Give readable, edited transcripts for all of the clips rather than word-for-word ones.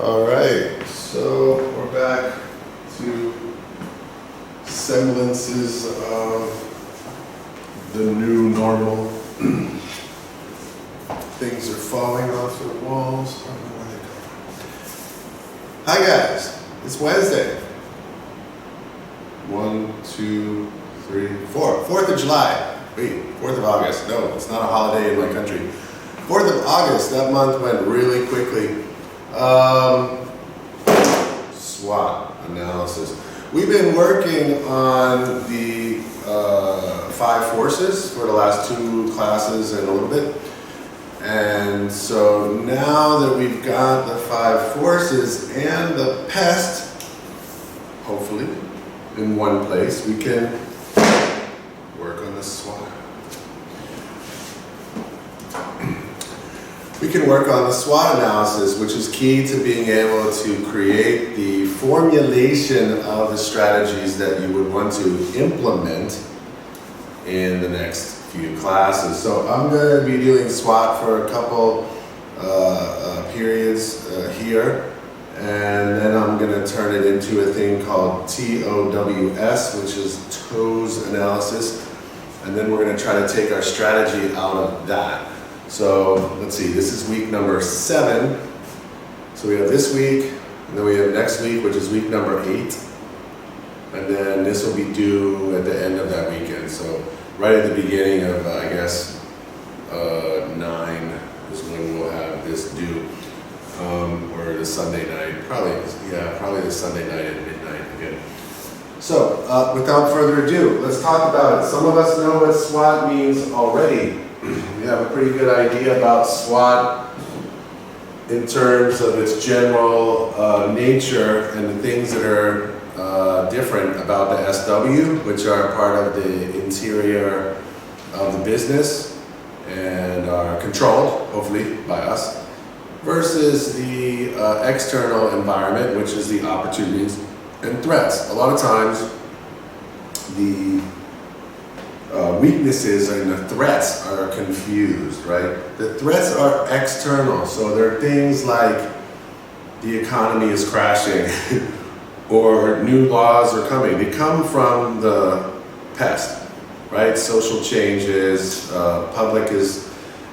All right, so we're back to semblances of the new normal. Things are falling off the walls. I don't know where they go. Hi guys, it's Wednesday. 1, 2, 3, 4. 4th of July. Wait, 4th of August. No, it's not a holiday in my country. 4th of August, that month went really quickly. SWOT analysis. We've been working on the 5 forces for the last 2 classes and a little bit. And so now that we've got the 5 forces and the pest, hopefully, in one place, we can work on the SWOT. We can work on the SWOT analysis, which is key to being able to create the formulation of the strategies that you would want to implement in the next few classes. So I'm going to be doing SWOT for a couple periods here, and then I'm going to turn it into a thing called TOWS, which is TOWS analysis, and then we're going to try to take our strategy out of that. So let's see, this is week number 7. So we have this week, and then we have next week, which is week number 8. And then this will be due at the end of that weekend. So right at the beginning of, I guess, 9 is when we'll have this due. Or the Sunday night, probably the Sunday night at midnight again. So without further ado, let's talk about it. Some of us know what SWOT means already. We have a pretty good idea about SWOT in terms of its general nature and the things that are different about the SW, which are part of the interior of the business and are controlled, hopefully, by us, versus the external environment, which is the opportunities and threats. A lot of times, the weaknesses and the threats are confused, right? The threats are external, so there are things like the economy is crashing or new laws are coming. They come from the pest, right? Social changes, public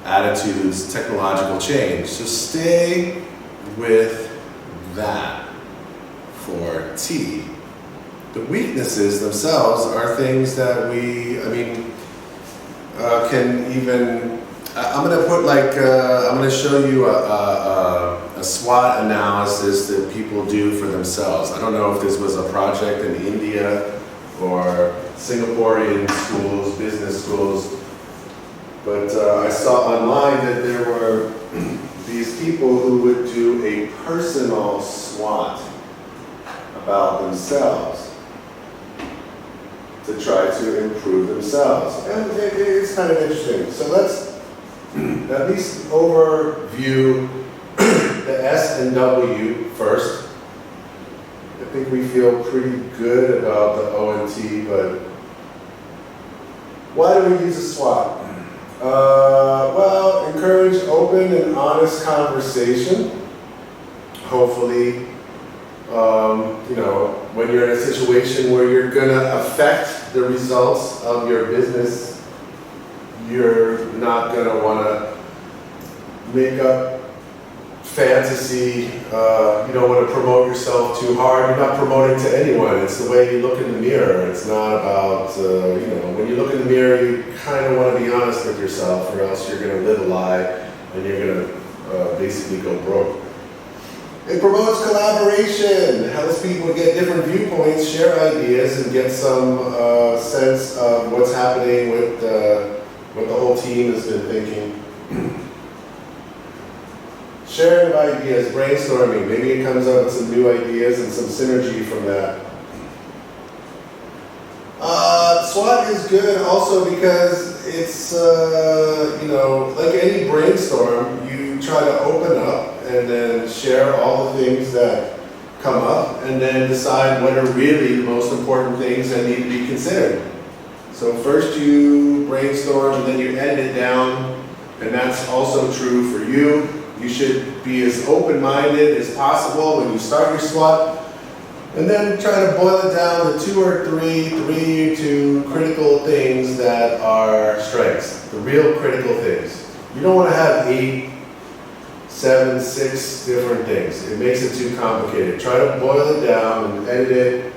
attitudes, technological change. So stay with that for T. The weaknesses themselves are things that we, can even, I'm going to put I'm going to show you a SWOT analysis that people do for themselves. I don't know if this was a project in India or Singaporean schools, business schools, but I saw online that there were these people who would do a personal SWOT about themselves to try to improve themselves. And it's kind of interesting. So let's at least overview the S and W first. I think we feel pretty good about the O and T, but why do we use a SWOT? Well, encourage open and honest conversation. Hopefully, when you're in a situation where you're going to affect the results of your business, you're not going to want to make up fantasy. You don't want to promote yourself too hard. You're not promoting to anyone. It's the way you look in the mirror. It's not about, when you look in the mirror, you kind of want to be honest with yourself, or else you're going to live a lie and you're going to basically go broke. It promotes collaboration, helps people get different viewpoints, share ideas, and get some sense of what's happening with what the whole team has been thinking. Sharing of ideas, brainstorming, maybe it comes up with some new ideas and some synergy from that. SWOT is good also because it's, like any brainstorm, you try to open up and then share all the things that come up and then decide what are really the most important things that need to be considered. So first you brainstorm and then you edit it down, and that's also true for you. You should be as open-minded as possible when you start your SWOT, and then try to boil it down to two or three critical things that are strengths, the real critical things. You don't want to have 8, 7, 6 different things. It makes it too complicated. Try to boil it down and edit it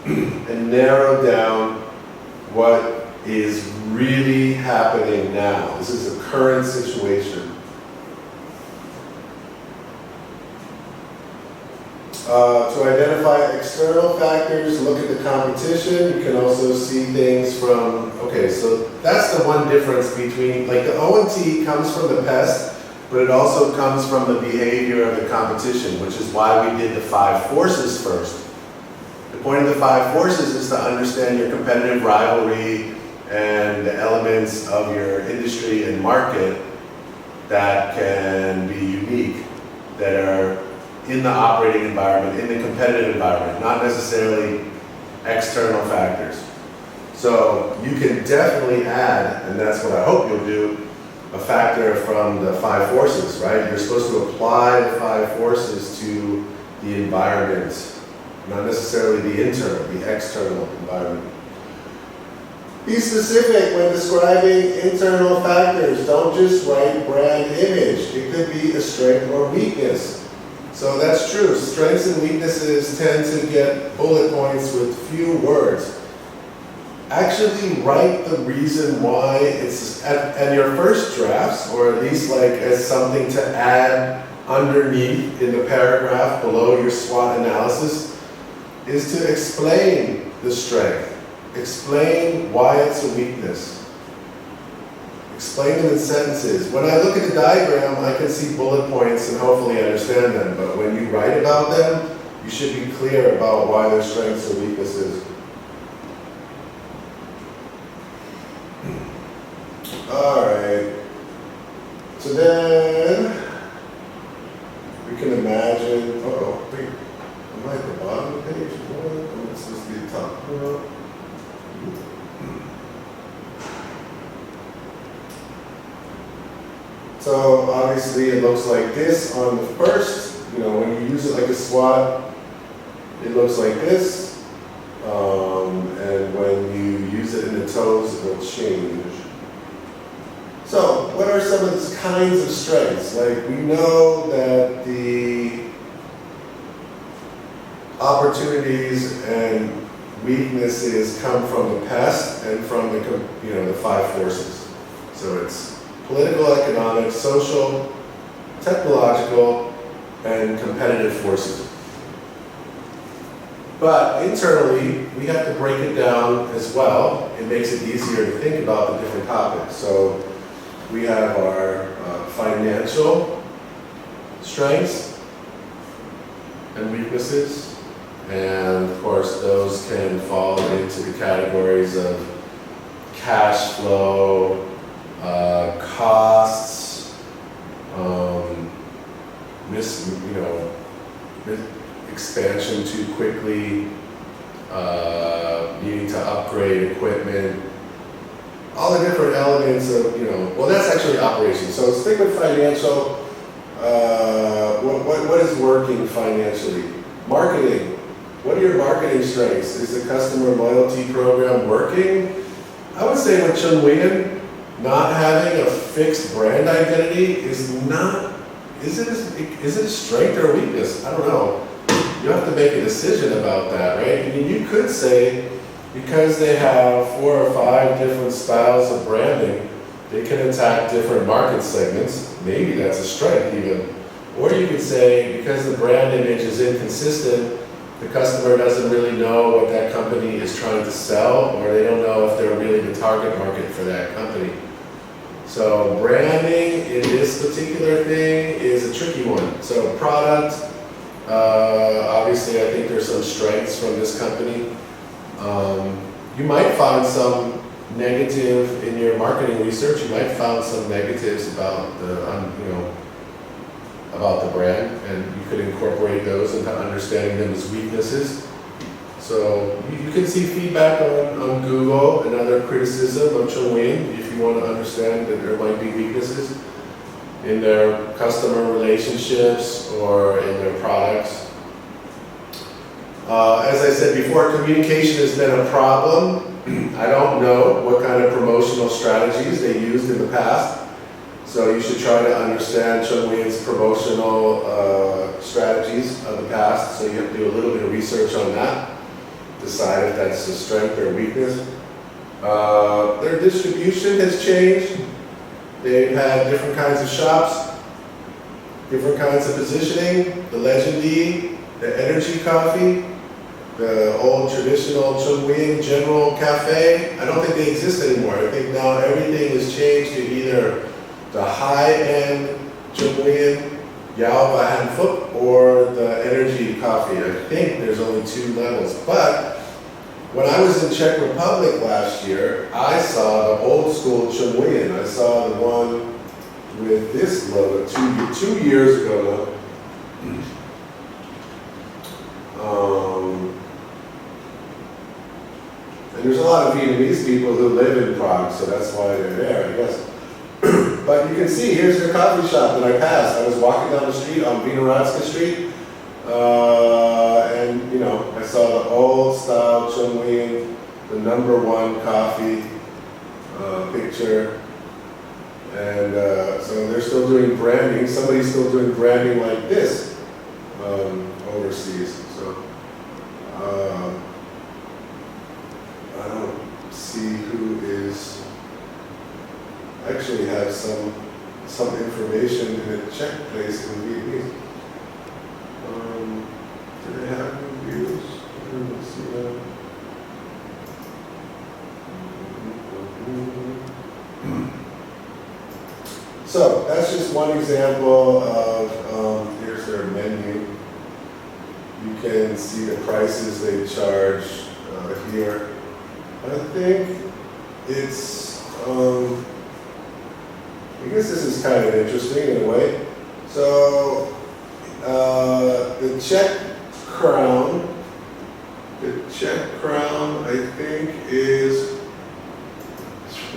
and narrow down what is really happening now. This is a current situation. To identify external factors, look at the competition. You can also see things from, okay, so that's the one difference between, like the O&T comes from the pest, but it also comes from the behavior of the competition, which is why we did the 5 forces first. The point of the 5 forces is to understand your competitive rivalry and the elements of your industry and market that can be unique, that are in the operating environment, in the competitive environment, not necessarily external factors. So you can definitely add, and that's what I hope you'll do, a factor from the 5 forces, right? You're supposed to apply the 5 forces to the environment, not necessarily the internal, the external environment. Be specific when describing internal factors. Don't just write brand image. It could be a strength or weakness. So that's true. Strengths and weaknesses tend to get bullet points with few words. Actually write the reason why it's at your first drafts, or at least like as something to add underneath in the paragraph below your SWOT analysis, is to explain the strength. Explain why it's a weakness. Explain them in sentences. When I look at the diagram, I can see bullet points and hopefully understand them. But when you write about them, you should be clear about why their strengths or weaknesses. All right. So then we can imagine. Wait. Am I at the bottom of the page? Oh, it's supposed to be the top. So obviously it looks like this on the first, when you use it like a SWOT, it looks like this. And when you use it in the toes, it will change. So what are some of these kinds of strengths? Like we know that the opportunities and weaknesses come from the past and from the 5 forces. So it's political, economic, social, technological, and competitive forces. But internally, we have to break it down as well. It makes it easier to think about the different topics. So we have our financial strengths and weaknesses. And of course, those can fall into the categories of cash flow, costs, expansion too quickly, needing to upgrade equipment, all the different elements of, well, that's actually operations. So stick with financial. What is working financially? Marketing. What are your marketing strengths? Is the customer loyalty program working? I would say with Chunwin, not having a fixed brand identity is it a strength or a weakness? I don't know. You have to make a decision about that, right? I mean, you could say, because they have 4 or 5 different styles of branding, they can attack different market segments. Maybe that's a strength even. Or you could say, because the brand image is inconsistent, the customer doesn't really know what that company is trying to sell, or they don't know if they're really the target market for that company. So branding in this particular thing is a tricky one. So product, obviously I think there's some strengths from this company. You might find some negative in your marketing research. You might find some negatives about the brand, and you could incorporate those into understanding them as weaknesses. So you can see feedback on Google and other criticism of Chunwin if you want to understand that there might be weaknesses. in their customer relationships or in their products. As I said before, communication has been a problem. I don't know what kind of promotional strategies they used in the past, so you should try to understand Chungwin's promotional strategies of the past, so you have to do a little bit of research on that, decide if that's a strength or weakness. Their distribution has changed. They've had different kinds of shops, different kinds of positioning, the Legendee, the energy coffee, the old traditional Chungwin General Cafe. I don't think they exist anymore. I think now everything has changed to either the high-end Chungwin Yao Bahan Phuc or the energy coffee. I think there's only 2 levels. But when I was in Czech Republic last year, I saw the old school Chungwin. I saw the one with this logo 2 years ago now. And there's a lot of Vietnamese people who live in Prague, so that's why they're there, I guess. But you can see, here's their coffee shop that I passed. I was walking down the street on Vinohradska Street, and you know, I saw the old style Chungwin, the #1 coffee picture. And so they're still doing branding. Somebody's still doing branding like this overseas. So I don't see who is, actually have some information in a Czech place in Vietnamese. Do they have reviews? Let's see that. So that's just one example of, here's their menu. You can see the prices they charge here. I think it's, I guess this is kind of interesting in a way. So the Czech crown, I think is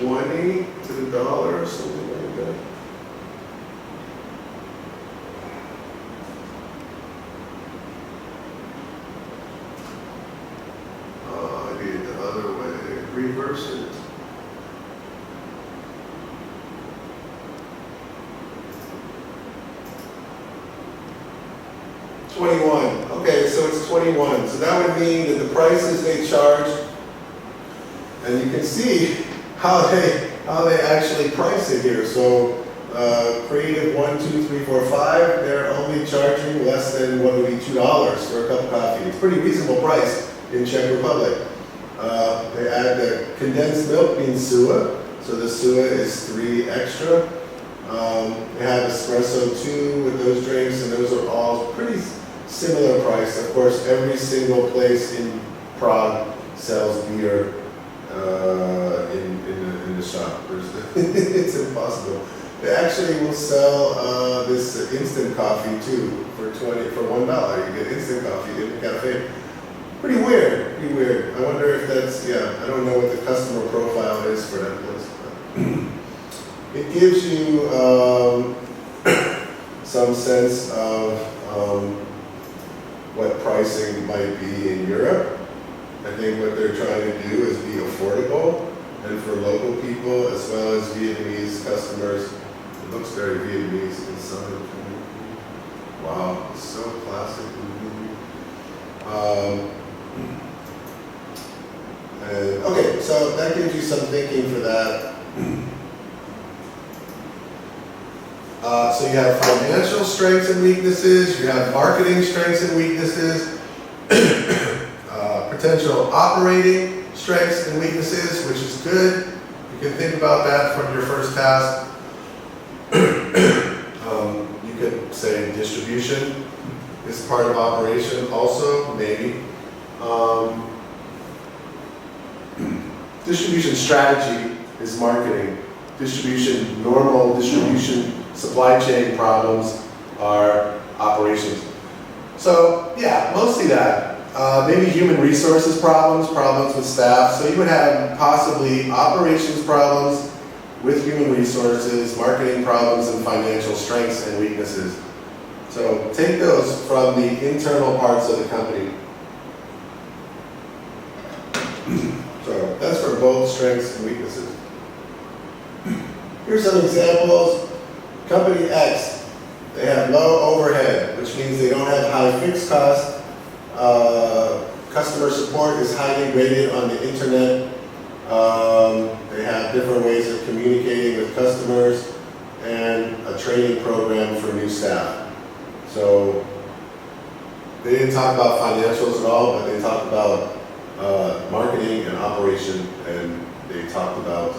20 to the dollar or something like that. Reverse it. $21. Okay, so it's 21. So that would mean that the prices they charge, and you can see how they actually price it here. So creative 1, 2, 3, 4, 5, they're only charging less than what would be $2 for a cup of coffee. It's a pretty reasonable price in Czech Republic. They add the condensed milk means SUA, so the SUA is 3 extra. They have espresso too with those drinks, and those are all pretty similar price. Of course, every single place in Prague sells beer in the shop. It's impossible. They actually will sell this instant coffee too for $1. You get instant coffee in the cafe. Pretty weird, pretty weird. I wonder if that's, I don't know what the customer profile is for that place. It gives you some sense of what pricing might be in Europe. I think what they're trying to do is be affordable, and for local people as well as Vietnamese customers. It looks very Vietnamese inside. Wow, it's so classic. Okay, so that gives you some thinking for that. So you have financial strengths and weaknesses, you have marketing strengths and weaknesses, potential operating strengths and weaknesses, which is good. You can think about that from your first task. You could say distribution is part of operation also, maybe. Distribution strategy is marketing. Normal distribution supply chain problems are operations. So yeah, mostly that. Maybe human resources problems with staff. So you would have possibly operations problems with human resources, marketing problems, and financial strengths and weaknesses. So take those from the internal parts of the company. So that's for both strengths and weaknesses. Here's some examples. Company X, they have low overhead, which means they don't have high fixed costs. Customer support is highly rated on the internet. They have different ways of communicating with customers and a training program for new staff. So they didn't talk about financials at all, but they talked about marketing and operation, and they talked about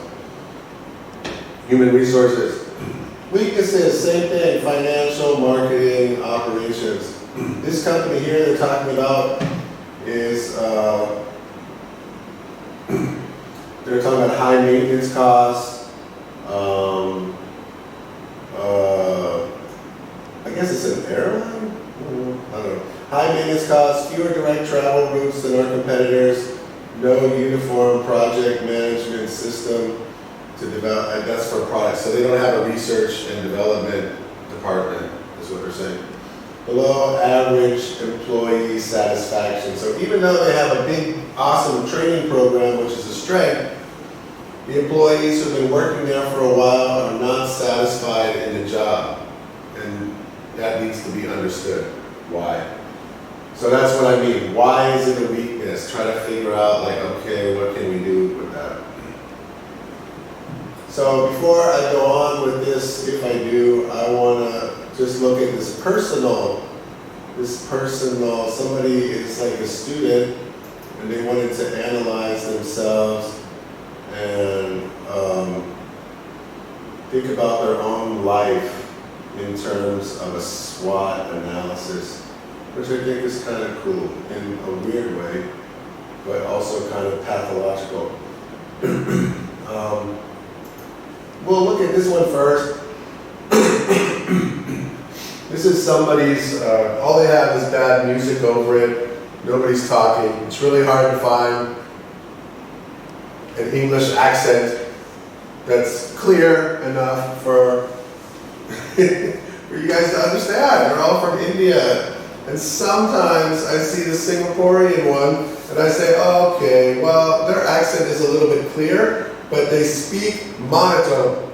human resources. Weaknesses, same thing, financial, marketing, operations. This company here they're talking about is, they're talking about high maintenance costs, I guess it's an airline? I don't know. High maintenance costs, fewer direct travel routes than our competitors, no uniform project management system to develop, and that's for products. So they don't have a research and development department, is what they're saying. Below average employee satisfaction. So even though they have a big, awesome training program, which is a strength, the employees who've been working there for a while are not satisfied in the job. And that needs to be understood. Why? So that's what I mean. Why is it a weakness? Try to figure out, like, okay, what can we do with that? So before I go on with this, if I do, I want to just look at this personal, somebody is like a student and they wanted to analyze themselves and think about their own life in terms of a SWOT analysis, which I think is kind of cool in a weird way, but also kind of pathological. We'll look at this one first. This is somebody's, all they have is bad music over it. Nobody's talking. It's really hard to find an English accent that's clear enough for, for you guys to understand. They're all from India. And sometimes I see the Singaporean one and I say, oh, okay, well, their accent is a little bit clear, but they speak monotone.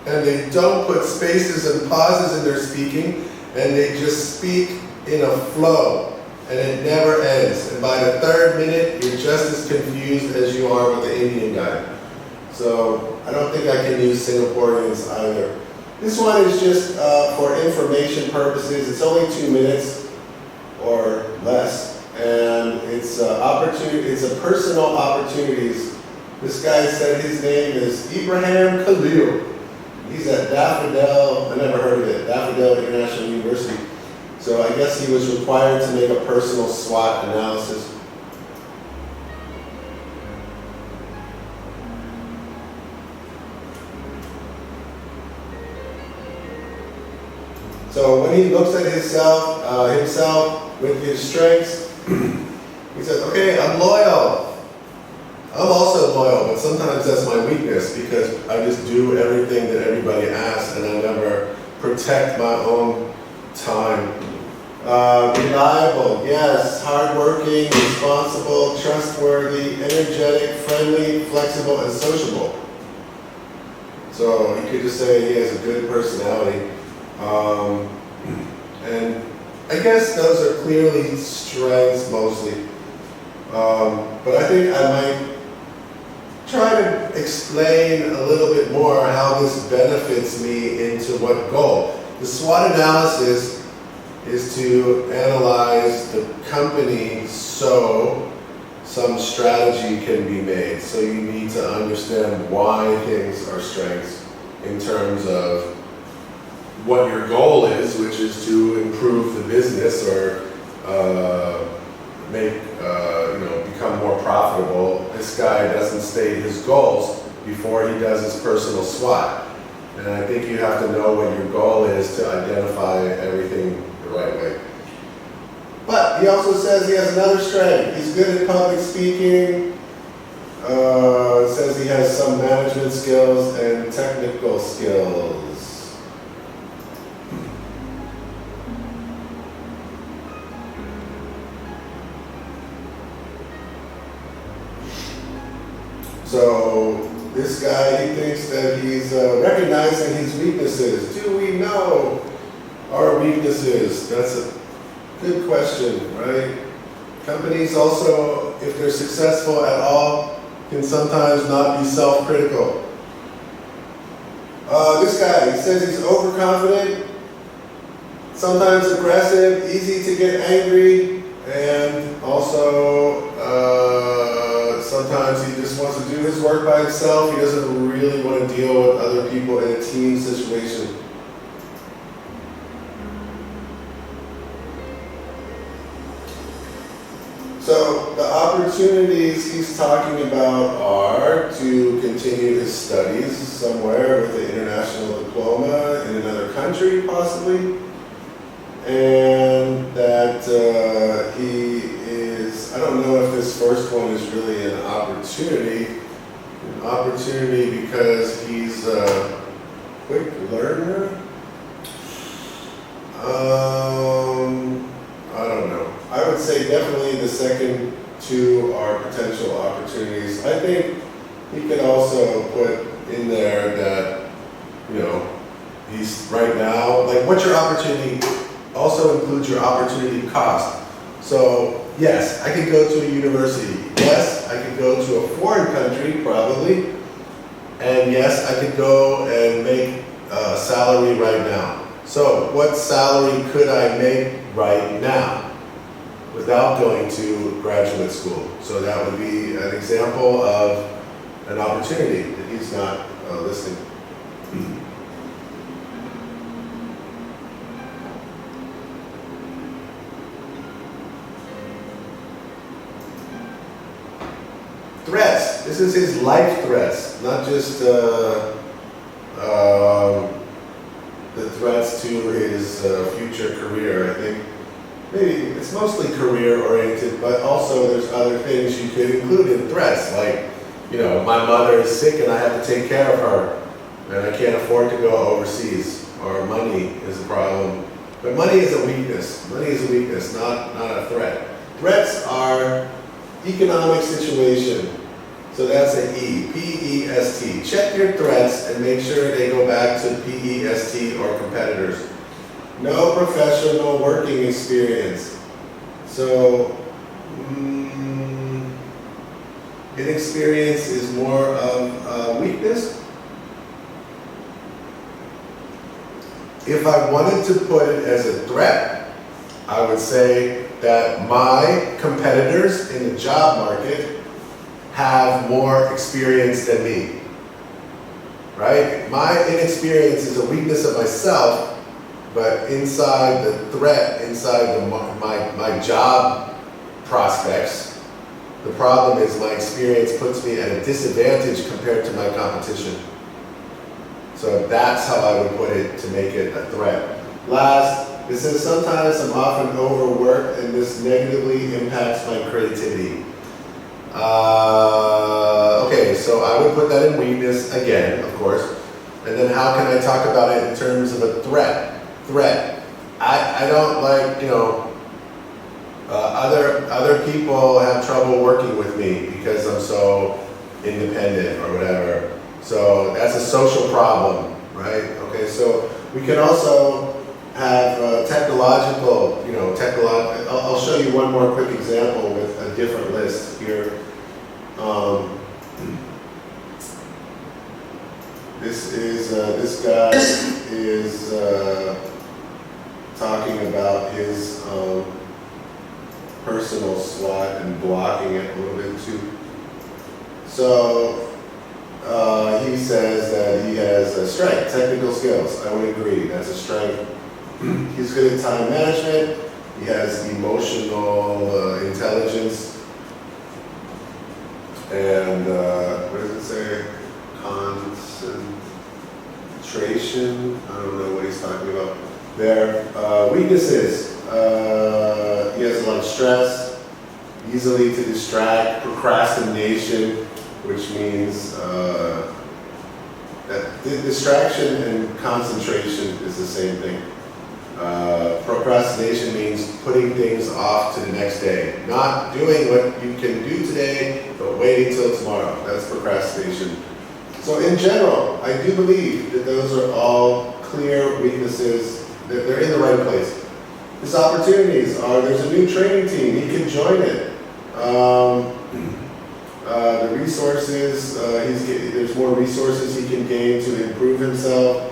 And they don't put spaces and pauses in their speaking, and they just speak in a flow, and it never ends. And by the third minute, you're just as confused as you are with the Indian guy. So I don't think I can use Singaporeans either. This one is just for information purposes. It's only 2 minutes or less, and it's a personal opportunities. This guy said his name is Ibrahim Khalil. He's at Daffodil, I never heard of it, Daffodil International University. So I guess he was required to make a personal SWOT analysis. So when he looks at himself with his strengths, he says, okay, I'm loyal. I'm also loyal, but sometimes that's my weakness because I just do everything that everybody asks and I never protect my own time. Reliable, yes. Hardworking, responsible, trustworthy, energetic, friendly, flexible, and sociable. So you could just say he has a good personality. And I guess those are clearly strengths mostly. But I think I might try to explain a little bit more how this benefits me into what goal. The SWOT analysis is to analyze the company so some strategy can be made. So you need to understand why things are strengths in terms of what your goal is, which is to improve the business or make become more profitable. This guy doesn't state his goals before he does his personal SWOT. And I think you have to know what your goal is to identify everything the right way. But he also says he has another strength. He's good at public speaking. Says he has some management skills and technical skills. So this guy, he thinks that he's recognizing his weaknesses. Do we know our weaknesses? That's a good question, right? Companies also, if they're successful at all, can sometimes not be self-critical. This guy, he says he's overconfident, sometimes aggressive, easy to get angry, and also sometimes he just wants to do his work by himself. He doesn't really want to deal with other people in a team situation. So the opportunities he's talking about are to continue his studies somewhere with an international diploma in another country possibly, and that he is, I don't know if this first one is really an opportunity because he's a quick learner. I don't know. I would say definitely the second two are potential opportunities. I think he could also put in there that, you know, he's right now, like what's your opportunity also includes your opportunity cost. So yes, I could go to a university. Yes, I could go to a foreign country probably. And yes, I could go and make a salary right now. So what salary could I make right now without going to graduate school? So that would be an example of an opportunity that he's not listing. Threats. This is his life threats, not just the threats to his future career. I think maybe it's mostly career oriented, but also there's other things you could include in threats, like, you know, my mother is sick and I have to take care of her and I can't afford to go overseas, or money is a problem. But money is a weakness. Money is a weakness, not a threat. Threats are economic situation. So that's an E, P-E-S-T. Check your threats and make sure they go back to P-E-S-T or competitors. No professional working experience. So, inexperience is more of a weakness. If I wanted to put it as a threat, I would say that my competitors in the job market have more experience than me, right? My inexperience is a weakness of myself, but inside the threat, inside my job prospects, the problem is my experience puts me at a disadvantage compared to my competition. So that's how I would put it to make it a threat. Last, it says sometimes I'm often overworked and this negatively impacts my creativity. Okay, so I would put that in weakness again, of course. And then how can I talk about it in terms of a threat? I don't like, you know, other people have trouble working with me because I'm so independent or whatever. So that's a social problem, right? Okay, so we can also have technological, you know, I'll show you one more quick example with a different list here. This guy is talking about his personal SWOT and blocking it a little bit too. So he says that he has a strength, technical skills. I would agree, that's a strength. He's good at time management. He has emotional intelligence. And what does it say? Concentration. I don't know what he's talking about there. Weaknesses. He has a lot of stress, easily to distract, procrastination. which means that distraction and concentration is the same thing. Procrastination means putting things off to the next day. Not doing what you can do today, but waiting till tomorrow. That's procrastination. So in general, I do believe that those are all clear weaknesses, that they're in the right place. His opportunities are, there's a new training team, he can join it. The resources, there's more resources he can gain to improve himself.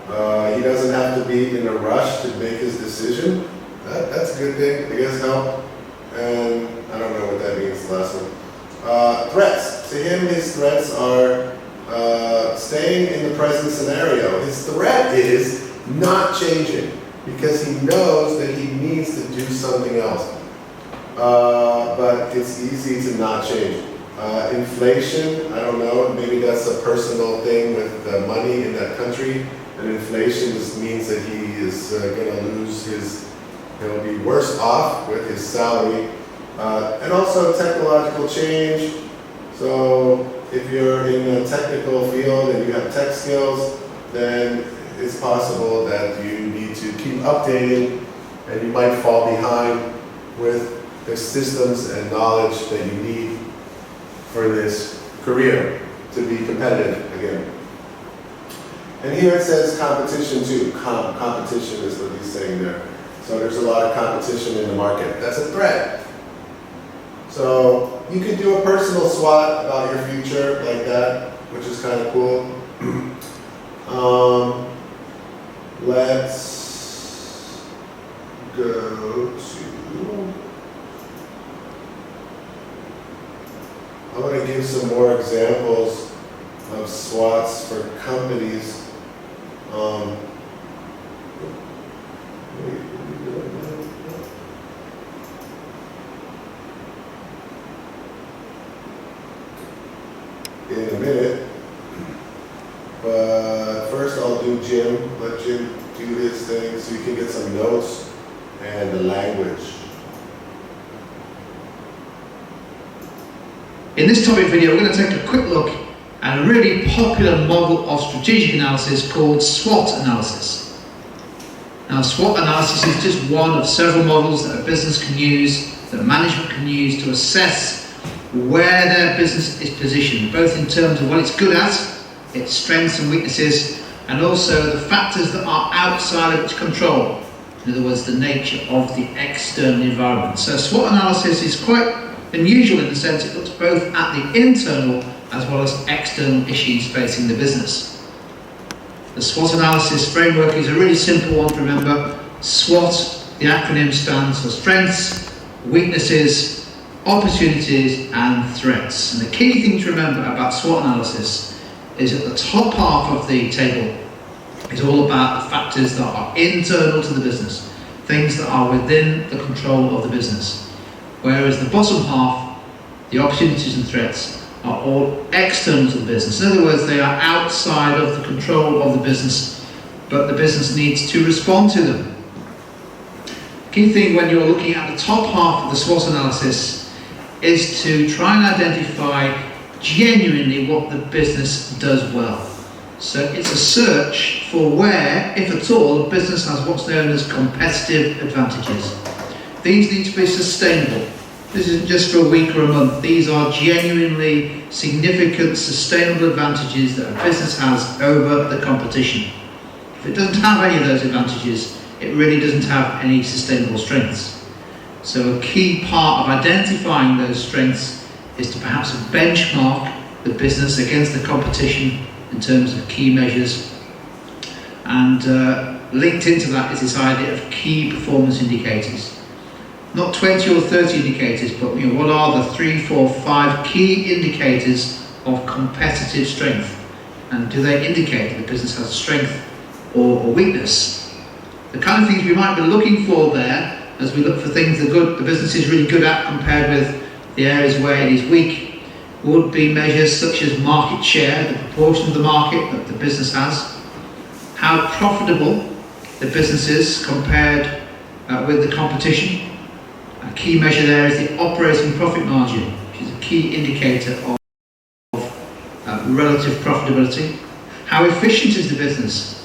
He doesn't have to be in a rush to make his decision. That's a good thing. I guess help. And I don't know what that means, the last one. Threats. To him, his threats are staying in the present scenario. His threat is not changing because he knows that he needs to do something else. But it's easy to not change. Inflation, I don't know, maybe that's a personal thing with the money in that country. And inflation just means that he is going to lose he'll be worse off with his salary. And also technological change. So if you're in a technical field and you have tech skills, then it's possible that you need to keep updating and you might fall behind with the systems and knowledge that you need for this career to be competitive again. And here it says competition too. Competition is what he's saying there. So there's a lot of competition in the market. That's a threat. So you could do a personal SWOT about your future like that, which is kind of cool. Let's go to, I want to give some more examples of SWOTs for companies. In a minute, but first I'll do Jim. Let Jim do his thing so you can get some notes and the language. In this topic video, we're going to take a quick look at a really popular model of strategic analysis called SWOT analysis. Now, SWOT analysis is just one of several models that a business can use, that management can use to assess where their business is positioned, both in terms of what it's good at, its strengths and weaknesses, and also the factors that are outside of its control. In other words, the nature of the external environment. So SWOT analysis is quite unusual in the sense it looks both at the internal as well as external issues facing the business. The SWOT analysis framework is a really simple one to remember. SWOT, the acronym, stands for strengths, weaknesses, opportunities and threats. And the key thing to remember about SWOT analysis is at the top half of the table is all about the factors that are internal to the business, things that are within the control of the business. Whereas the bottom half, the opportunities and threats, are all external to the business. In other words, they are outside of the control of the business, but the business needs to respond to them. Key thing when you're looking at the top half of the SWOT analysis is to try and identify genuinely what the business does well. So it's a search for where, if at all, the business has what's known as competitive advantages. These need to be sustainable. This isn't just for a week or a month. These are genuinely significant, sustainable advantages that a business has over the competition. If it doesn't have any of those advantages, it really doesn't have any sustainable strengths. So a key part of identifying those strengths is to perhaps benchmark the business against the competition in terms of key measures. And linked into that is this idea of key performance indicators. Not 20 or 30 indicators, but what are the 3, 4, 5 key indicators of competitive strength? And do they indicate that the business has strength or weakness? The kind of things we might be looking for there, as we look for things the business is really good at compared with the areas where it is weak, would be measures such as market share, the proportion of the market that the business has, how profitable the business is compared with the competition. A key measure there is the operating profit margin, which is a key indicator of relative profitability. How efficient is the business?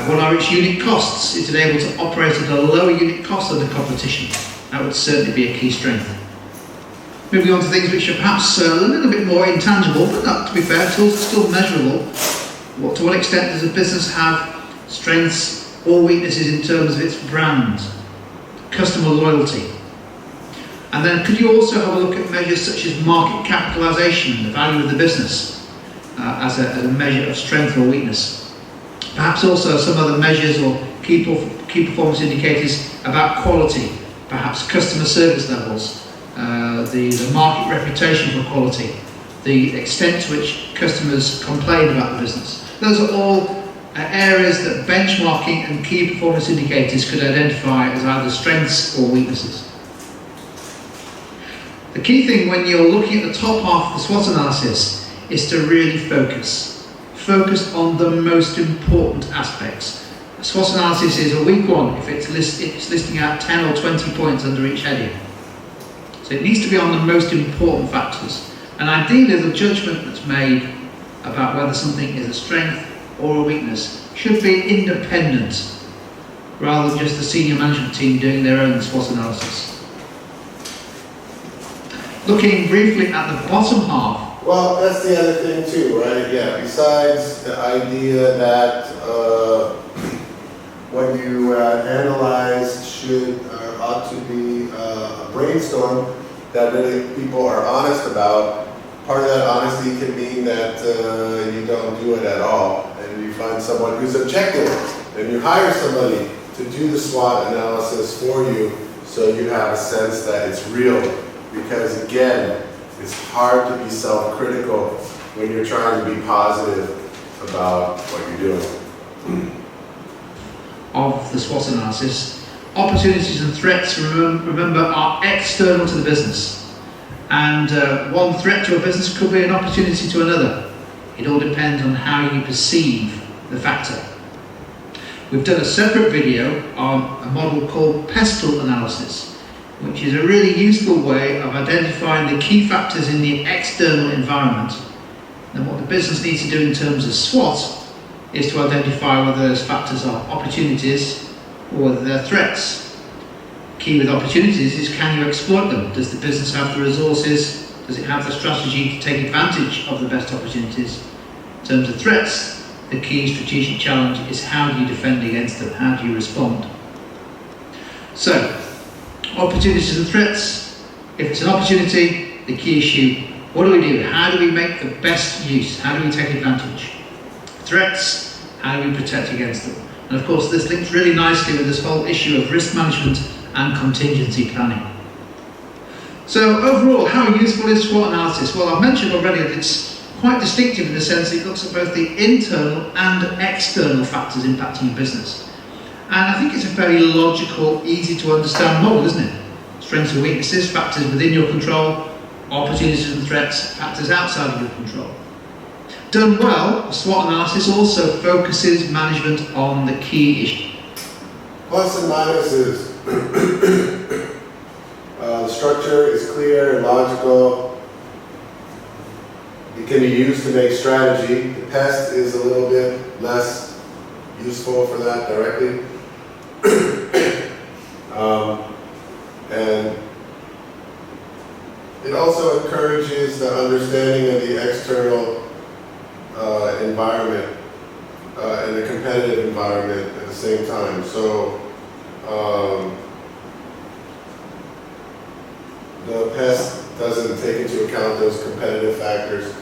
What are its unit costs? Is it able to operate at a lower unit cost than the competition? That would certainly be a key strength. Moving on to things which are perhaps a little bit more intangible, but not, to be fair, still measurable. To what extent does a business have strengths or weaknesses in terms of its brand, customer loyalty? And then could you also have a look at measures such as market capitalization, the value of the business, as a measure of strength or weakness? Perhaps also some other measures or key performance indicators about quality, perhaps customer service levels, the market reputation for quality, the extent to which customers complain about the business. Those are all areas that benchmarking and key performance indicators could identify as either strengths or weaknesses. The key thing when you're looking at the top half of the SWOT analysis is to really focus. Focus on the most important aspects. A SWOT analysis is a weak one if it's listing out 10 or 20 points under each heading. So it needs to be on the most important factors. And ideally the judgment that's made about whether something is a strength or a weakness should be independent, rather than just the senior management team doing their own SWOT analysis. Looking briefly at the bottom half. Well, that's the other thing too, right? Yeah, besides the idea that when you analyze ought to be a brainstorm that really people are honest about. Part of that honesty can mean that you don't do it at all, and you find someone who's objective, and you hire somebody to do the SWOT analysis for you, so you have a sense that it's real. Because again, it's hard to be self-critical when you're trying to be positive about what you're doing. Of the SWOT analysis, opportunities and threats, remember, are external to the business. And one threat to a business could be an opportunity to another. It all depends on how you perceive the factor. We've done a separate video on a model called pestle analysis, which is a really useful way of identifying the key factors in the external environment. And what the business needs to do in terms of SWOT is to identify whether those factors are opportunities or whether they're threats. Key with opportunities is, can you exploit them? Does the business have the resources? Does it have the strategy to take advantage of the best opportunities? In terms of threats, the key strategic challenge is, how do you defend against them? How do you respond? So, opportunities and threats. If it's an opportunity, the key issue, what do we do? How do we make the best use? How do we take advantage? Threats, how do we protect against them? And of course, this links really nicely with this whole issue of risk management and contingency planning. So overall, how useful is SWOT analysis? Well, I've mentioned already that it's quite distinctive in the sense that it looks at both the internal and external factors impacting your business. And I think it's a fairly logical, easy to understand model, isn't it? Strengths and weaknesses, factors within your control, opportunities and threats, factors outside of your control. Done well, SWOT analysis also focuses management on the key issue. Plus and minuses. The structure is clear and logical. It can be used to make strategy. The pest is a little bit less useful for that directly. And it also encourages the understanding of the external environment and the competitive environment at the same time. So the pest doesn't take into account those competitive factors.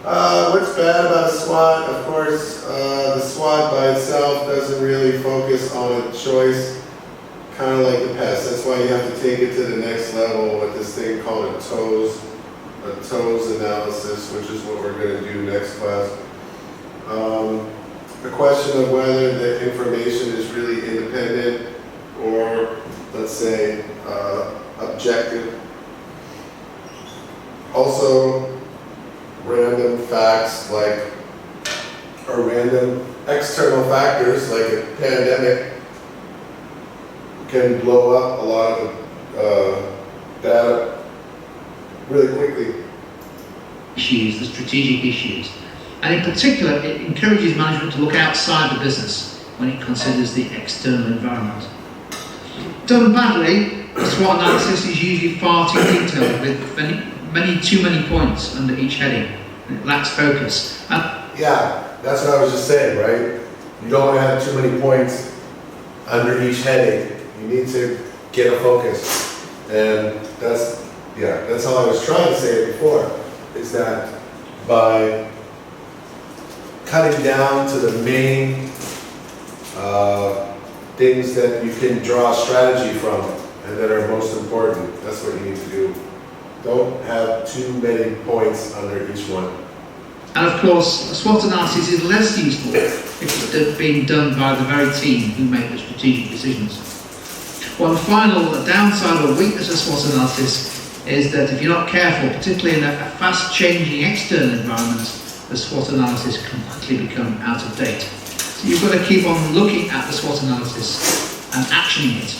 What's bad about a SWOT? Of course, the SWOT by itself doesn't really focus on a choice, kind of like the pest. That's why you have to take it to the next level with this thing called a TOES analysis, which is what we're going to do next class. The question of whether the information is really independent or, let's say, objective. Also, random facts like, or random external factors like a pandemic can blow up a lot of data really quickly. issues, the strategic issues. And in particular, it encourages management to look outside the business when it considers the external environment. Done badly, the SWOT analysis is usually far too detailed with too many points under each heading. And it lacks focus. Yeah, that's what I was just saying, right? You don't want to have too many points under each heading. You need to get a focus. And that's how I was trying to say it before, is that by cutting down to the main things that you can draw strategy from and that are most important, that's what you need to do. Don't have too many points under each one. And of course, a SWOT analysis is less useful if it's being done by the very team who make the strategic decisions. One final downside or weakness of SWOT analysis is that if you're not careful, particularly in a fast-changing external environment, the SWOT analysis can quickly become out of date. So you've got to keep on looking at the SWOT analysis and actioning it.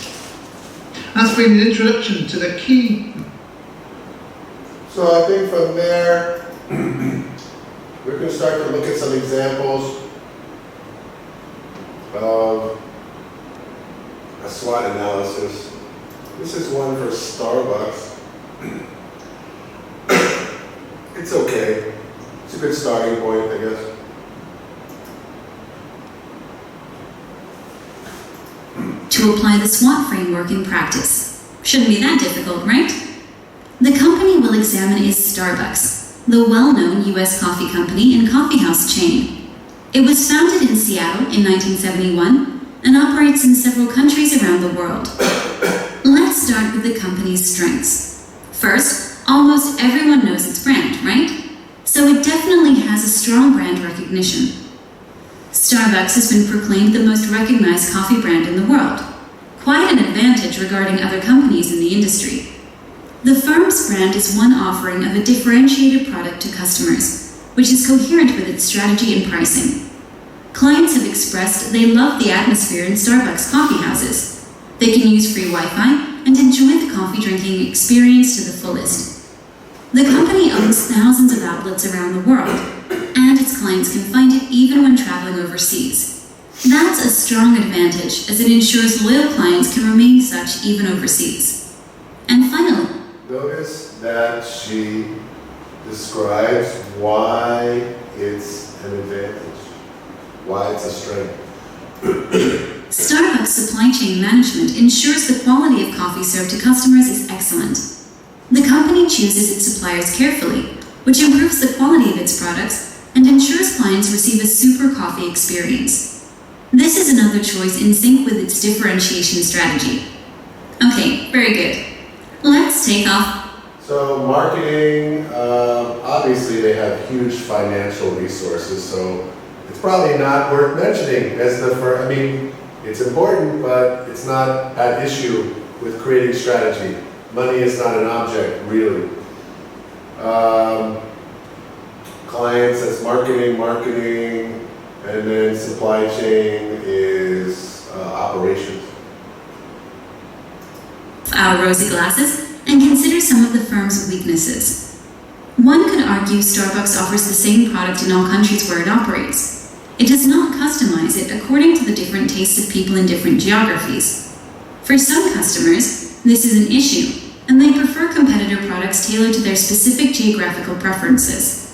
That's been the introduction to the key. So I think from there, we're going to start to look at some examples of a SWOT analysis. This is one for Starbucks. It's okay. It's a good starting point, I guess. To apply the SWOT framework in practice. Shouldn't be that difficult, right? The company we'll examine is Starbucks, the well-known US coffee company and coffeehouse chain. It was founded in Seattle in 1971 and operates in several countries around the world. Let's start with the company's strengths. First, almost everyone knows its brand, right? So it definitely has a strong brand recognition. Starbucks has been proclaimed the most recognized coffee brand in the world. Quite an advantage regarding other companies in the industry. The firm's brand is one offering of a differentiated product to customers, which is coherent with its strategy and pricing. Clients have expressed they love the atmosphere in Starbucks coffee houses. They can use free Wi-Fi and enjoy the coffee drinking experience to the fullest. The company owns thousands of outlets around the world, and its clients can find it even when traveling overseas. That's a strong advantage, as it ensures loyal clients can remain such even overseas. And finally, notice that she describes why it's an advantage, why it's a strength. Starbucks supply chain management ensures the quality of coffee served to customers is excellent. The company chooses its suppliers carefully, which improves the quality of its products and ensures clients receive a super coffee experience. This is another choice in sync with its differentiation strategy. Okay, very good. Let's take off. So marketing, obviously they have huge financial resources, so it's probably not worth mentioning as the firm. I mean, it's important, but it's not an issue with creating strategy. Money is not an object, really. Clients, that's marketing, and then supply chain is operations. Our rosy glasses and consider some of the firm's weaknesses. One could argue Starbucks offers the same product in all countries where it operates. It does not customize it according to the different tastes of people in different geographies. For some customers, this is an issue, and they prefer competitor products tailored to their specific geographical preferences.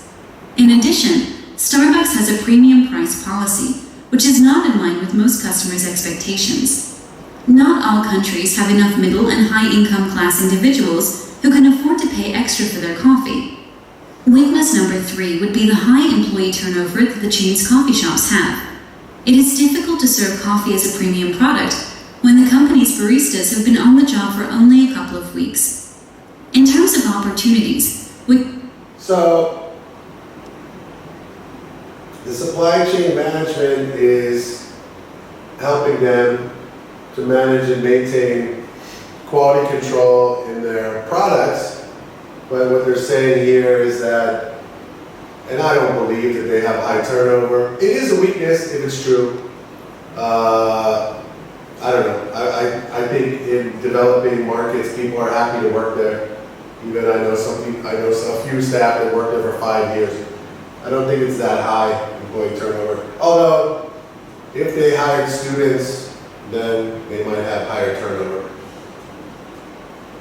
In addition, Starbucks has a premium price policy, which is not in line with most customers' expectations. Not all countries have enough middle and high-income class individuals who can afford to pay extra for their coffee. Weakness number 3 would be the high employee turnover that the chain's coffee shops have. It is difficult to serve coffee as a premium product when the company's baristas have been on the job for only a couple of weeks. In terms of opportunities, So, the supply chain management is helping them to manage and maintain quality control in their products, but what they're saying here is that, and I don't believe that they have high turnover. It is a weakness if it's true. I don't know. I think in developing markets, people are happy to work there. Even I know some people, I know a few staff that worked there for 5 years. I don't think it's that high employee turnover. Although, if they hired students, then they might have higher turnover.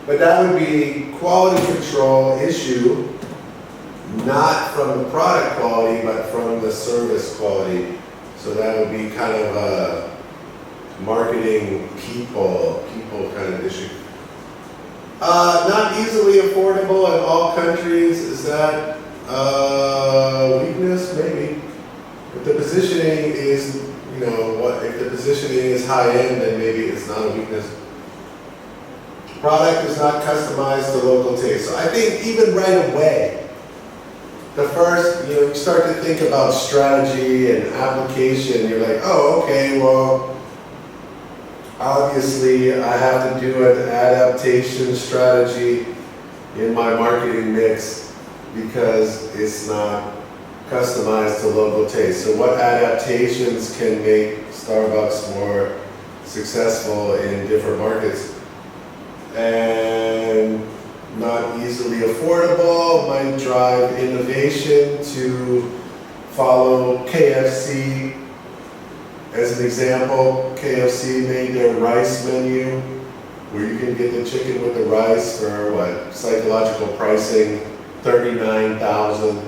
But that would be quality control issue, not from the product quality, but from the service quality. So that would be kind of a marketing people kind of issue. Not easily affordable in all countries. Is that weakness? Maybe. If the positioning is, if the positioning is high end, then maybe it's not a weakness. Product is not customized to local taste. So I think even right away, the first, you start to think about strategy and application. You're like, oh, okay, well, obviously I have to do an adaptation strategy in my marketing mix because it's not customized to local taste. So what adaptations can make Starbucks more successful in different markets? And not easily affordable, might drive innovation to follow KFC. As an example, KFC made their rice menu where you can get the chicken with the rice for psychological pricing, $39,000.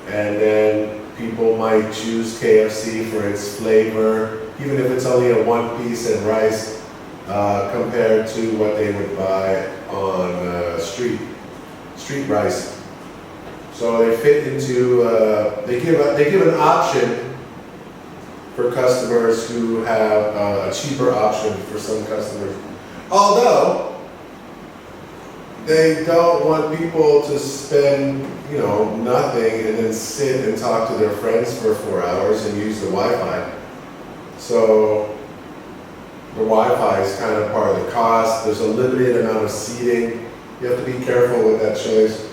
And then people might choose KFC for its flavor, even if it's only a one piece and rice, compared to what they would buy on street rice. So they fit into, they give an option for customers who have a cheaper option for some customers. Although, they don't want people to spend, nothing and then sit and talk to their friends for 4 hours and use the Wi-Fi. So, the Wi-Fi is kind of part of the cost. There's a limited amount of seating. You have to be careful with that choice.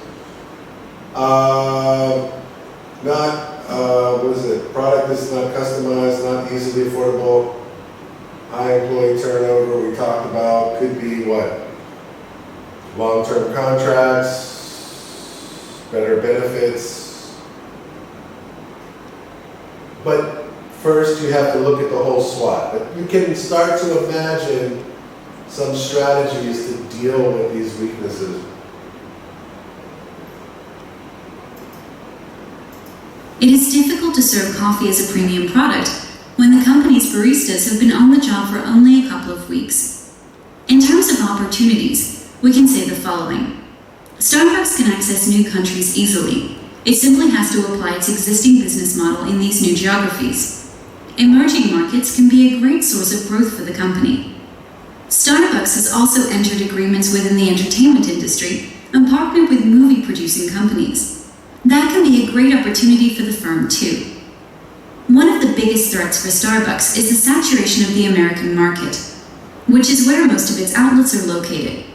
Product is not customized, not easily affordable. High employee turnover, we talked about, could be what? Long-term contracts, better benefits. But first you have to look at the whole SWOT. But you can start to imagine some strategies to deal with these weaknesses. It is difficult to serve coffee as a premium product when the company's baristas have been on the job for only a couple of weeks. In terms of opportunities, we can say the following. Starbucks can access new countries easily. It simply has to apply its existing business model in these new geographies. Emerging markets can be a great source of growth for the company. Starbucks has also entered agreements within the entertainment industry and partnered with movie-producing companies. That can be a great opportunity for the firm too. One of the biggest threats for Starbucks is the saturation of the American market, which is where most of its outlets are located.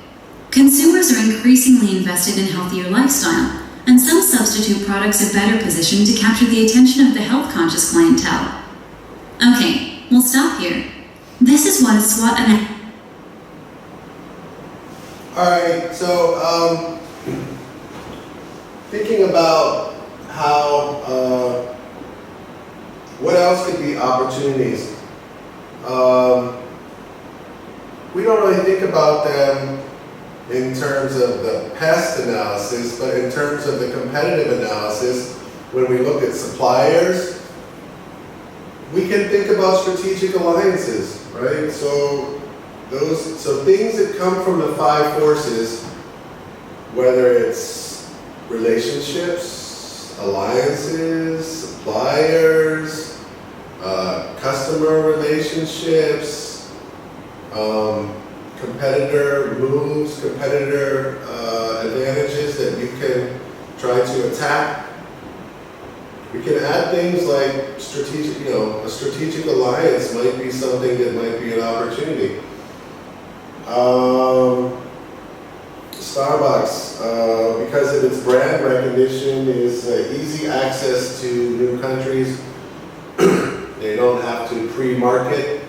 Consumers are increasingly invested in healthier lifestyle, and some substitute products are better positioned to capture the attention of the health-conscious clientele. Okay, we'll stop here. This is what a SWOT analysis. Alright, so thinking about how, what else could be opportunities? We don't really think about them in terms of the pest analysis, but in terms of the competitive analysis, when we look at suppliers, we can think about strategic alliances, right? So things that come from the 5 forces, whether it's relationships, alliances, suppliers, customer relationships, competitor moves, competitor advantages that you can try to attack. We can add things like strategic, a strategic alliance might be something that might be an opportunity. Starbucks, because of its brand recognition, is easy access to new countries. They don't have to pre-market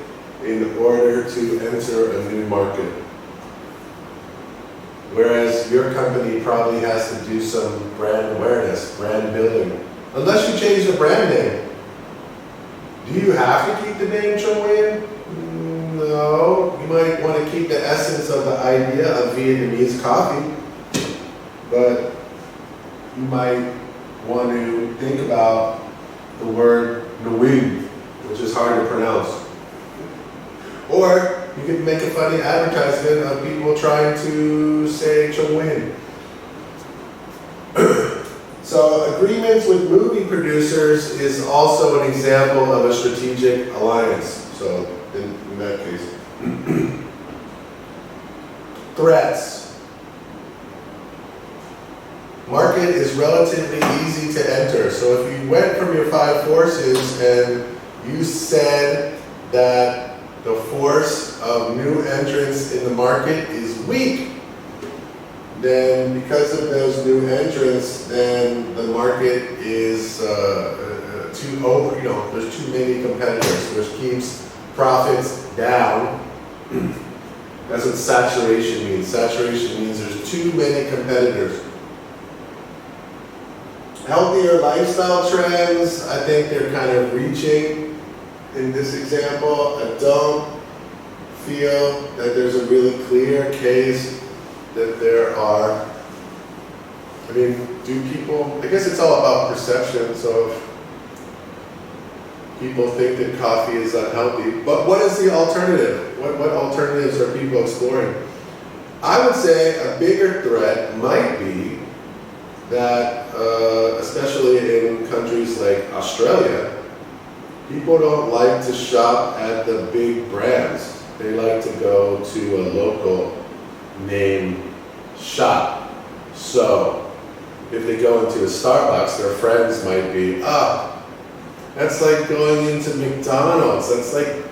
in order to enter a new market. Whereas your company probably has to do some brand awareness, brand building. Unless you change the brand name. Do you have to keep the name Chongwen? No. You might want to keep the essence of the idea of Vietnamese coffee. But you might want to think about the word Nguyen, which is hard to pronounce. Or you could make a funny advertisement of people trying to say Chongwen. So agreements with movie producers is also an example of a strategic alliance. So in that case. Threats. Market is relatively easy to enter. So if you went from your 5 forces and you said that the force of new entrants in the market is weak, then because of those new entrants, then the market is too over, there's too many competitors, which keeps profits down. That's what saturation means. Saturation means there's too many competitors. Healthier lifestyle trends, I think they're kind of reaching in this example. I don't feel that there's a really clear case that there are. I mean, do people, I guess it's all about perception, so if people think that coffee is unhealthy, but what is the alternative? What alternatives are people exploring? I would say a bigger threat might be that, especially in countries like Australia, people don't like to shop at the big brands. They like to go to a local name shop. So if they go into a Starbucks, their friends might be, that's like going into McDonald's. That's like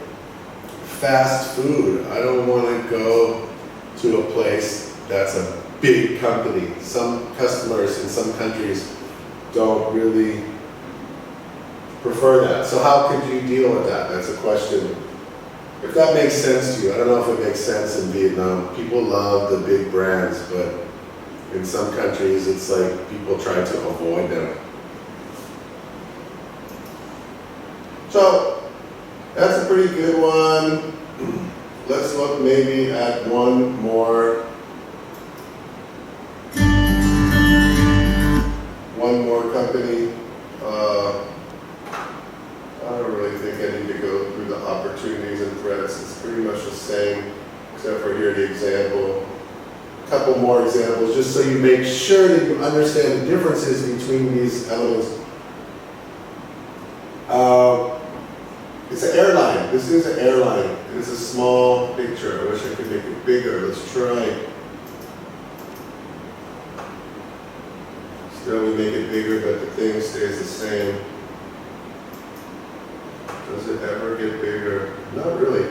fast food. I don't want to go to a place that's a big company. Some customers in some countries don't really prefer that. So how could you deal with that? That's a question. If that makes sense to you, I don't know if it makes sense in Vietnam. People love the big brands, but in some countries it's like people try to avoid them. So that's a pretty good one. Let's look maybe at one more company. I don't really think I need to go through the opportunities and threats. It's pretty much the same, except for here the example. A couple more examples, just so you make sure that you understand the differences between these elements. It's an airline. This is an airline. It is a small picture. I wish I could make it bigger. Let's try. Still, we make it bigger, but the thing stays the same. Does it ever get bigger? Not really.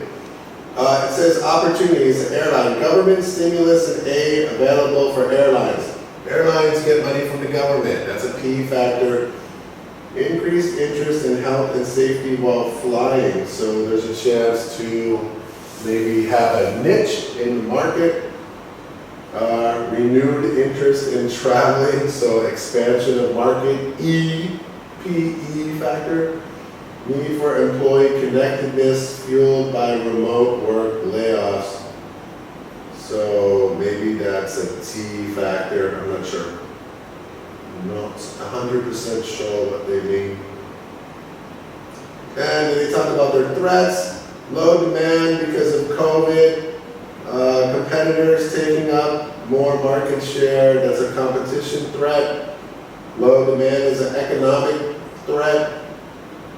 It says opportunities, airline, government stimulus and aid available for airlines. Airlines get money from the government. That's a P factor. Increased interest in health and safety while flying. So there's a chance to maybe have a niche in the market. Renewed interest in traveling, so expansion of market. E, PE factor. Need for employee connectedness fueled by remote work layoffs. So maybe that's a T factor, I'm not sure. I'm not 100% sure what they mean. And then they talk about their threats, low demand because of COVID, competitors taking up more market share, that's a competition threat. Low demand is an economic threat.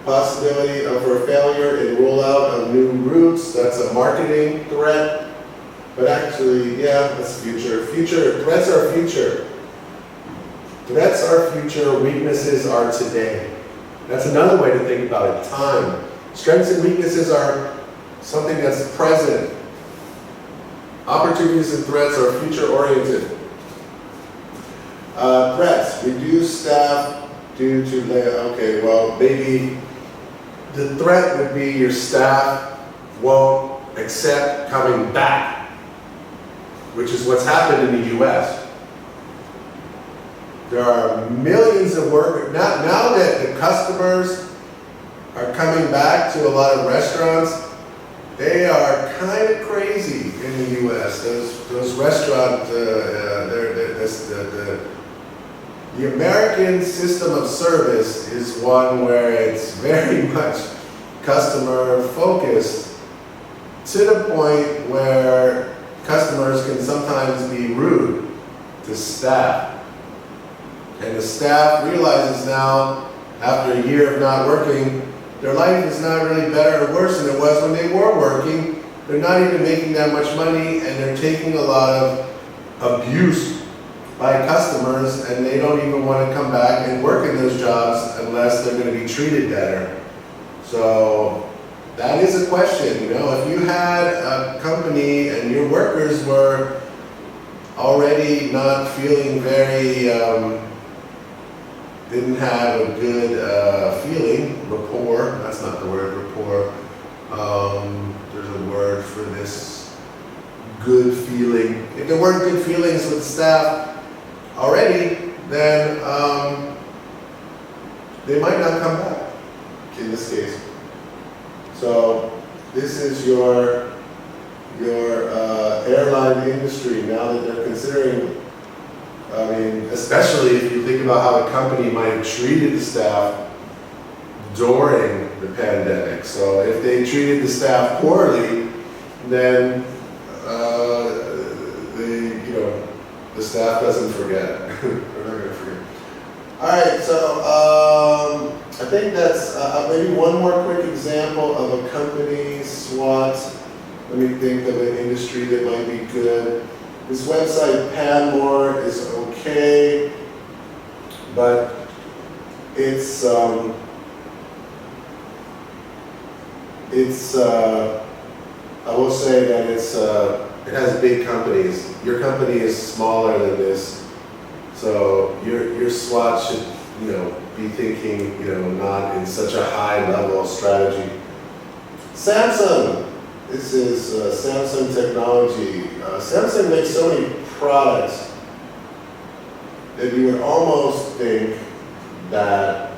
Possibility for failure in rollout of new routes, that's a marketing threat. But actually, yeah, that's future. Threats are future. Threats are future, weaknesses are today. That's another way to think about it, time. Strengths and weaknesses are something that's present. Opportunities and threats are future oriented. Threats, reduce staff due to layoff. Okay, well, maybe the threat would be your staff won't accept coming back. which is what's happened in the US. There are millions of workers, now that the customers are coming back to a lot of restaurants, they are kind of crazy in the US. Those restaurants, the American system of service is one where it's very much customer focused, to the point where customers can sometimes be rude to staff. And the staff realizes now, after a year of not working, their life is not really better or worse than it was when they were working. They're not even making that much money, and they're taking a lot of abuse by customers, and they don't even want to come back and work in those jobs unless they're going to be treated better. So that is a question. You know, if you had a company and your workers were already not feeling very, didn't have a good feeling, rapport, that's not the word, rapport, there's a word for this, good feeling. If there weren't good feelings with staff already, then they might not come back in this case. So this is your airline industry now that they're considering. I mean, especially if you think about how the company might have treated the staff during the pandemic. So if they treated the staff poorly, then the staff doesn't forget. They're not going to forget. All right, so I think that's maybe one more quick example of a company SWOT. Let me think of an industry that might be good. This website, Panmore, is okay, but it's I will say that it has big companies. Your company is smaller than this, so your SWOT should, be thinking, not in such a high level of strategy. Samsung. This is Samsung technology. Samsung makes so many products that you would almost think that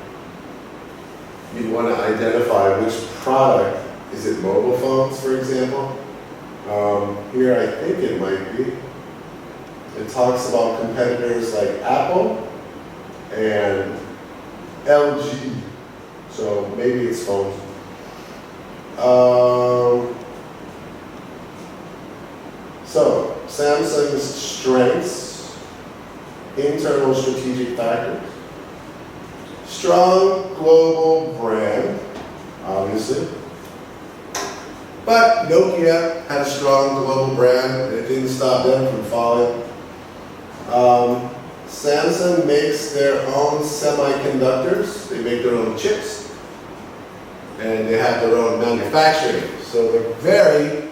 you'd want to identify which product. Is it mobile phones, for example? Here I think it might be. It talks about competitors like Apple and LG. So maybe it's phones. So, Samsung's strengths, internal strategic factors, strong global brand, obviously, but Nokia had a strong global brand and it didn't stop them from falling. Samsung makes their own semiconductors, they make their own chips, and they have their own manufacturing, so they're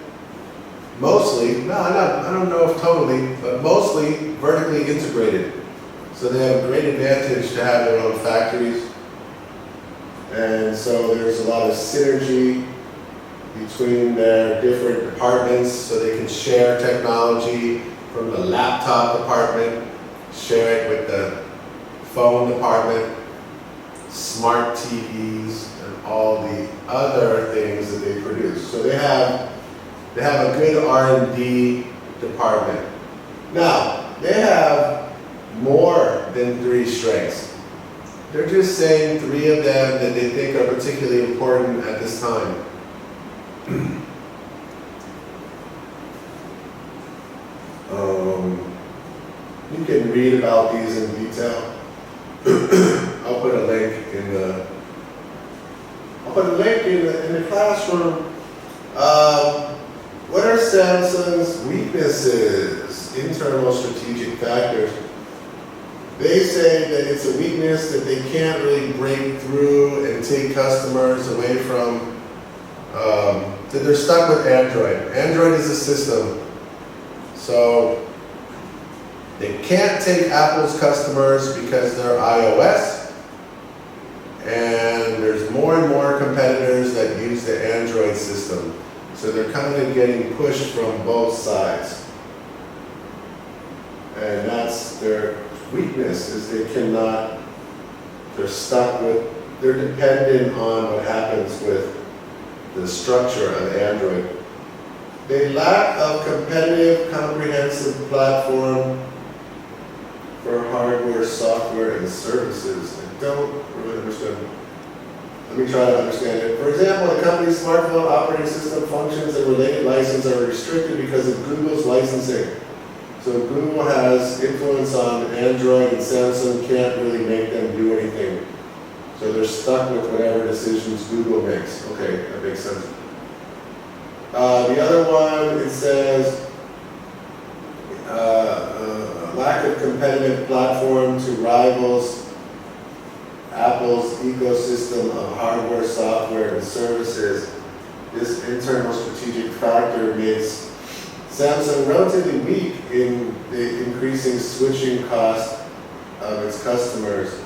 mostly, I don't know if totally, but mostly vertically integrated. So they have a great advantage to have their own factories. And so there's a lot of synergy between their different departments, so they can share technology from the laptop department, share it with the phone department, smart TVs, and all the other things that they produce. So they have a good R&D department. Now, they have more than 3 strengths. They're just saying 3 of them that they think are particularly important at this time. You can read about these in detail. I'll put a link in the classroom. What are Samsung's weaknesses? Internal strategic factors. They say that it's a weakness that they can't really break through and take customers away from, that they're stuck with Android. Android is a system. So they can't take Apple's customers because they're iOS, and there's more and more competitors that use the Android system. So they're kind of getting pushed from both sides. And that's their weakness, is they're stuck with, they're dependent on what happens with the structure of Android. They lack a competitive, comprehensive platform for hardware, software, and services. I don't really understand. Let me try to understand it. For example, the company's smartphone operating system functions and related license are restricted because of Google's licensing. So Google has influence on Android, and Samsung can't really make them do anything. So they're stuck with whatever decisions Google makes. Okay, that makes sense. The other one, it says, lack of competitive platform to rivals Apple's ecosystem of hardware, software, and services. This internal strategic factor makes Samsung relatively weak in the increasing switching cost of its customers.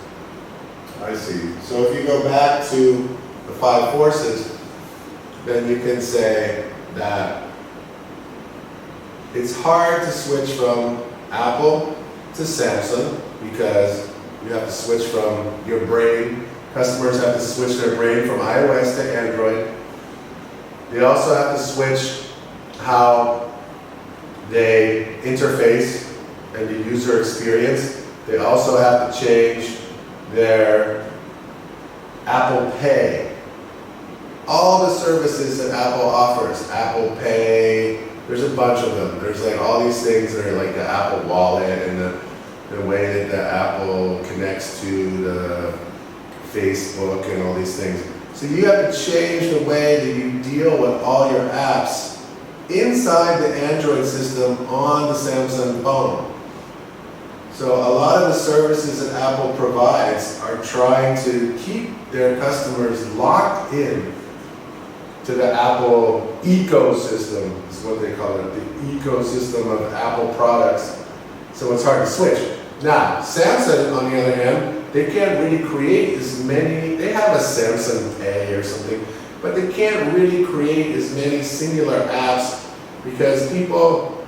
I see. So if you go back to the 5 forces, then you can say that it's hard to switch from Apple to Samsung because you have to switch from your brain. Customers have to switch their brain from iOS to Android. They also have to switch how they interface and the user experience. They also have to change their Apple Pay. All the services that Apple offers, Apple Pay, there's a bunch of them. There's like all these things that are like the Apple Wallet and the way that the Apple connects to the Facebook and all these things. So you have to change the way that you deal with all your apps inside the Android system on the Samsung phone. So a lot of the services that Apple provides are trying to keep their customers locked in to the Apple ecosystem, is what they call it, the ecosystem of Apple products. So it's hard to switch. Now, Samsung, on the other hand, they can't really create as many, they have a Samsung Pay or something, but they can't really create as many singular apps because people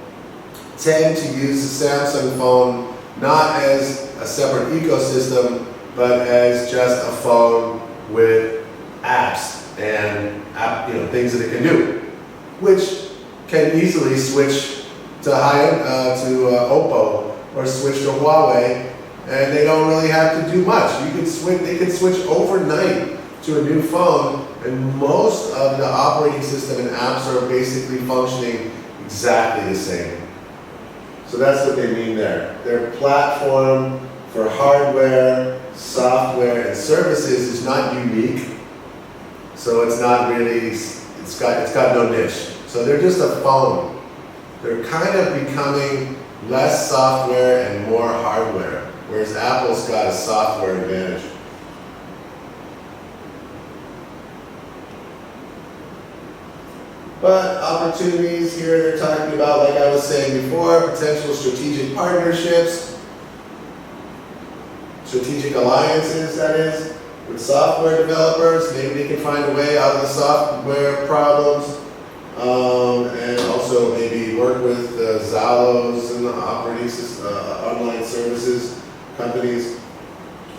tend to use the Samsung phone not as a separate ecosystem, but as just a phone with apps and things that it can do, which can easily switch to Oppo or switch to Huawei, and they don't really have to do much. They can switch overnight to a new phone, and most of the operating system and apps are basically functioning exactly the same. So that's what they mean there. Their platform for hardware, software, and services is not unique. So it's not really, it's got no niche. So they're just a phone. They're kind of becoming less software and more hardware, whereas Apple's got a software advantage. But opportunities here they're talking about, like I was saying before, potential strategic partnerships, strategic alliances, that is, with software developers. Maybe they can find a way out of the software problems, and also maybe work with Zalos and the operating system, online services companies.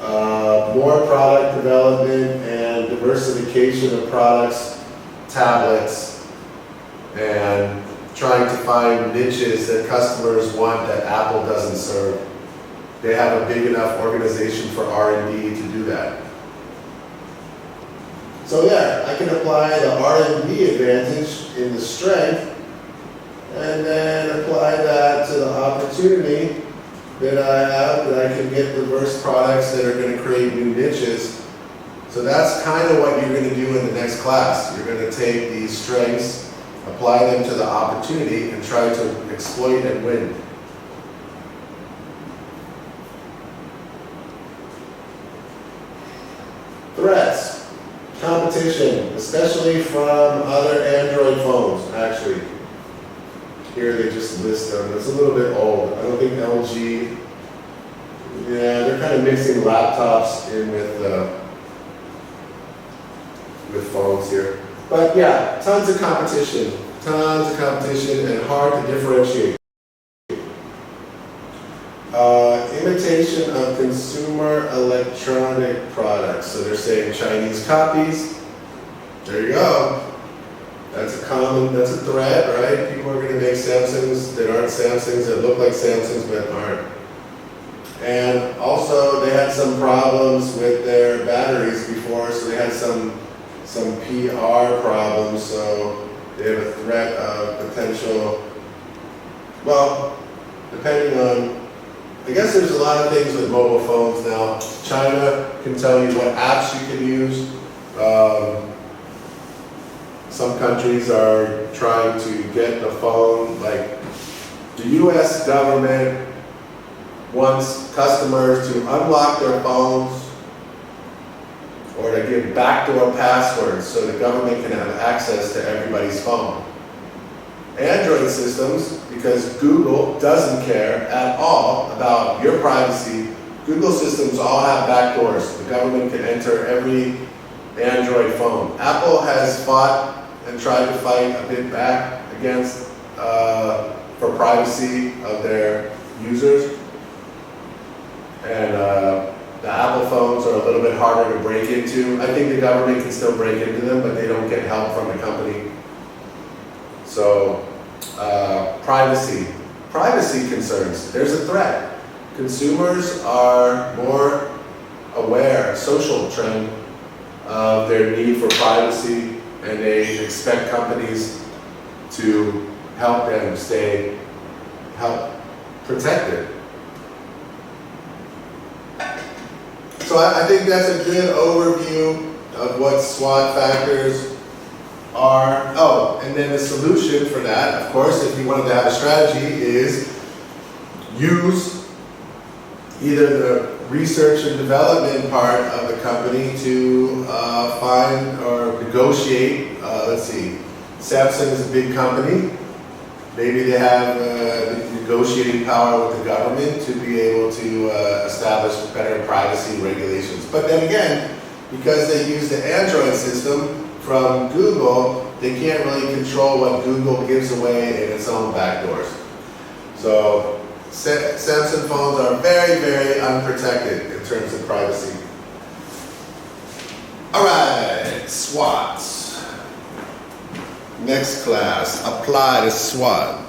More product development and diversification of products, tablets, and trying to find niches that customers want that Apple doesn't serve. They have a big enough organization for R&D to do that. So yeah, I can apply the R&D advantage in the strength and then apply that to the opportunity that I have, that I can get diverse products that are going to create new niches. So that's kind of what you're going to do in the next class. You're going to take these strengths, apply them to the opportunity, and try to exploit and win. Threats, competition, especially from other Android phones, actually. Here they just list them. It's a little bit old. I don't think LG, yeah, they're kind of mixing laptops in with phones here. But yeah, tons of competition and hard to differentiate. Imitation of consumer electronic products. So they're saying Chinese copies. There you go. That's a threat, right? People are going to make Samsungs that aren't Samsungs, that look like Samsungs but aren't. And also they had some problems with their batteries before, so they had some PR problems, so they have a threat of potential, well, depending on, I guess there's a lot of things with mobile phones now. China can tell you what apps you can use. Some countries are trying to get the phone, like the US government wants customers to unlock their phones or to give backdoor passwords so the government can have access to everybody's phone. Android systems, because Google doesn't care at all about your privacy, Google systems all have backdoors. The government can enter every Android phone. Apple has fought and tried to fight a bit back against, for privacy of their users. And the Apple phones are a little bit harder to break into. I think the government can still break into them, but they don't get help from the company. So, privacy concerns. There's a threat. Consumers are more aware, social trend, of their need for privacy, and they expect companies to help them help protected. So I think that's a good overview of what SWOT factors are. Oh, and then the solution for that, of course, if you wanted to have a strategy, is use either the research and development part of the company to find or negotiate. Let's see, Samsung is a big company. Maybe they have negotiating power with the government to be able to establish better privacy regulations. But then again, because they use the Android system from Google, they can't really control what Google gives away in its own backdoors. So Samsung phones are very, very unprotected in terms of privacy. All right, SWOT. Next class, apply the SWOT.